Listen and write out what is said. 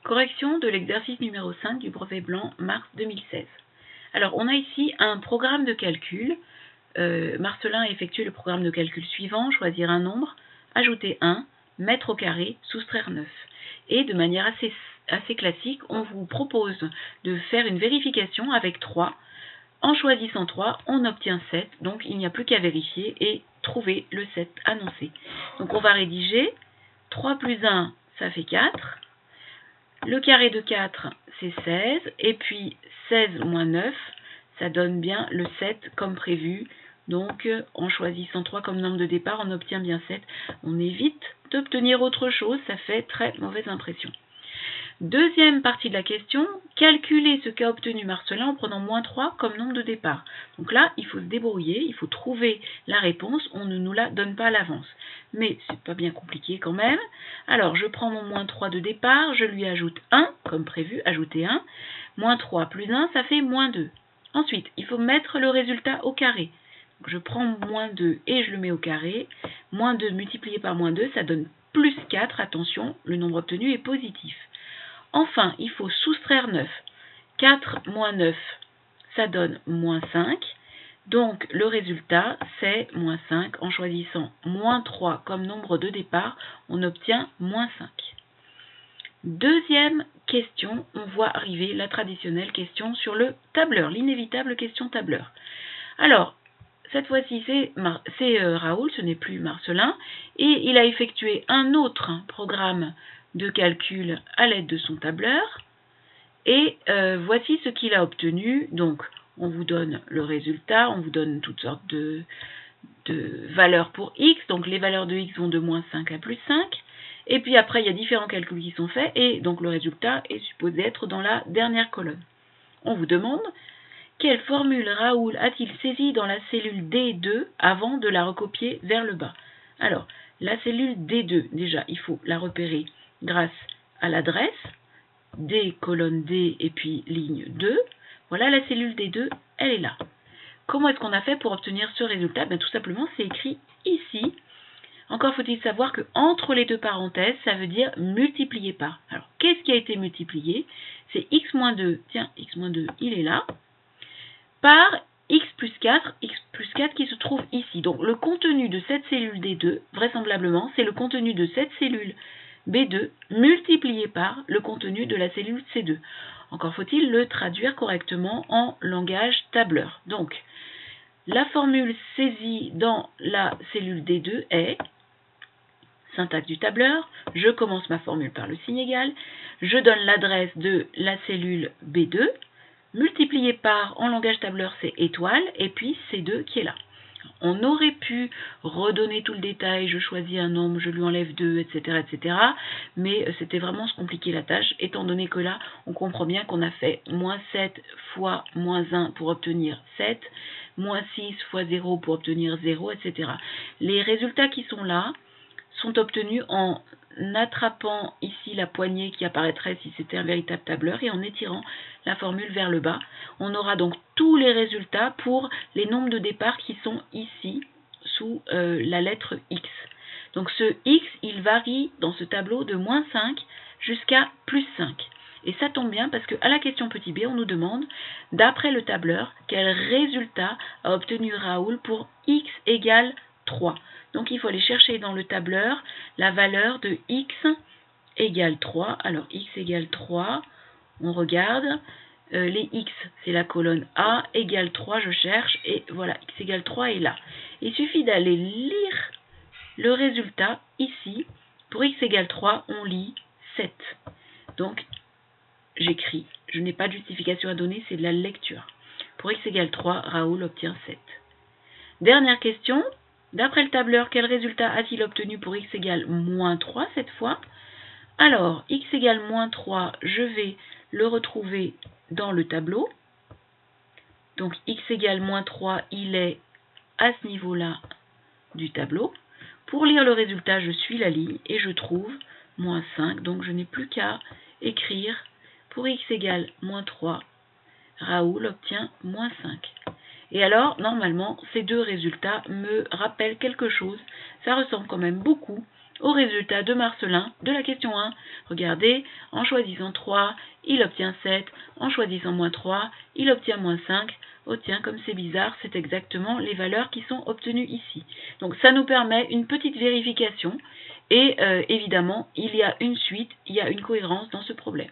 Correction de l'exercice numéro 5 du brevet blanc, mars 2016. Alors, on a ici un programme de calcul. Marcelin a effectué le programme de calcul suivant, choisir un nombre, ajouter 1, mettre au carré, soustraire 9. Et de manière assez classique, on vous propose de faire une vérification avec 3. En choisissant 3, on obtient 7, donc il n'y a plus qu'à vérifier et trouver le 7 annoncé. Donc on va rédiger 3 plus 1, ça fait 4. Le carré de 4, c'est 16, et puis 16 moins 9, ça donne bien le 7 comme prévu. Donc, en choisissant 3 comme nombre de départ, on obtient bien 7. On évite d'obtenir autre chose, ça fait très mauvaise impression. Deuxième partie de la question, calculer ce qu'a obtenu Marcelin en prenant moins 3 comme nombre de départ. Donc là, il faut se débrouiller, il faut trouver la réponse, on ne nous la donne pas à l'avance. Mais c'est pas bien compliqué quand même. Alors, je prends mon moins 3 de départ, je lui ajoute 1, comme prévu, ajouter 1. Moins 3 plus 1, ça fait moins 2. Ensuite, il faut mettre le résultat au carré. Donc, je prends moins 2 et je le mets au carré. Moins 2 multiplié par moins 2, ça donne plus 4. Attention, le nombre obtenu est positif. Enfin, il faut soustraire 9. 4 moins 9, ça donne moins 5. Donc, le résultat, c'est moins 5. En choisissant moins 3 comme nombre de départ, on obtient moins 5. Deuxième question, on voit arriver la traditionnelle question sur le tableur, l'inévitable question tableur. Alors, cette fois-ci, c'est Raoul, ce n'est plus Marcelin, et il a effectué un autre programme de calcul à l'aide de son tableur, et voici ce qu'il a obtenu. Donc, on vous donne le résultat, on vous donne toutes sortes de valeurs pour x, donc les valeurs de x vont de moins 5 à plus 5, et puis après, il y a différents calculs qui sont faits, et donc le résultat est supposé être dans la dernière colonne. On vous demande quelle formule Raoul a-t-il saisie dans la cellule D2 avant de la recopier vers le bas? Alors, la cellule D2, déjà, il faut la repérer grâce à l'adresse, D, colonne D, et puis ligne 2. Voilà, la cellule D2, elle est là. Comment est-ce qu'on a fait pour obtenir ce résultat? Bien, tout simplement, c'est écrit ici. Encore faut-il savoir que entre les deux parenthèses, ça veut dire multiplier par. Alors, qu'est-ce qui a été multiplié? C'est x moins 2, tiens, x moins 2, il est là, par x plus 4 qui se trouve ici. Donc, le contenu de cette cellule D2, vraisemblablement, c'est le contenu de cette cellule B2 multiplié par le contenu de la cellule C2. Encore faut-il le traduire correctement en langage tableur. Donc, la formule saisie dans la cellule D2 est, syntaxe du tableur, je commence ma formule par le signe égal, je donne l'adresse de la cellule B2, multiplié par, en langage tableur, c'est étoile, et puis C2 qui est là. On aurait pu redonner tout le détail, je choisis un nombre, je lui enlève 2, etc., etc. Mais c'était vraiment se compliquer la tâche, étant donné que là, on comprend bien qu'on a fait moins 7 fois moins 1 pour obtenir 7, moins 6 fois 0 pour obtenir 0, etc. Les résultats qui sont là sont obtenus en attrapant ici la poignée qui apparaîtrait si c'était un véritable tableur et en étirant la formule vers le bas. On aura donc tous les résultats pour les nombres de départ qui sont ici sous la lettre X. Donc ce X, il varie dans ce tableau de moins 5 jusqu'à plus 5. Et ça tombe bien parce qu'à la question petit b, on nous demande, d'après le tableur, quel résultat a obtenu Raoul pour X égale 3. Donc il faut aller chercher dans le tableur la valeur de x égale 3. Alors x égale 3, on regarde, les x c'est la colonne A, égale 3 je cherche, et voilà, x égale 3 est là. Il suffit d'aller lire le résultat ici. Pour x égale 3, on lit 7. Donc j'écris, je n'ai pas de justification à donner, c'est de la lecture. Pour x égale 3, Raoul obtient 7. Dernière question. D'après le tableur, quel résultat a-t-il obtenu pour x égale moins 3 cette fois? Alors, x égale moins 3, je vais le retrouver dans le tableau. Donc, x égale moins 3, il est à ce niveau-là du tableau. Pour lire le résultat, je suis la ligne et je trouve moins 5. Donc, je n'ai plus qu'à écrire pour x égale moins 3, Raoul obtient moins 5. Et alors, normalement, ces deux résultats me rappellent quelque chose. Ça ressemble quand même beaucoup au résultat de Marcelin de la question 1. Regardez, en choisissant 3, il obtient 7, en choisissant moins 3, il obtient moins 5. Oh tiens, comme c'est bizarre, c'est exactement les valeurs qui sont obtenues ici. Donc ça nous permet une petite vérification et évidemment, il y a une suite, il y a une cohérence dans ce problème.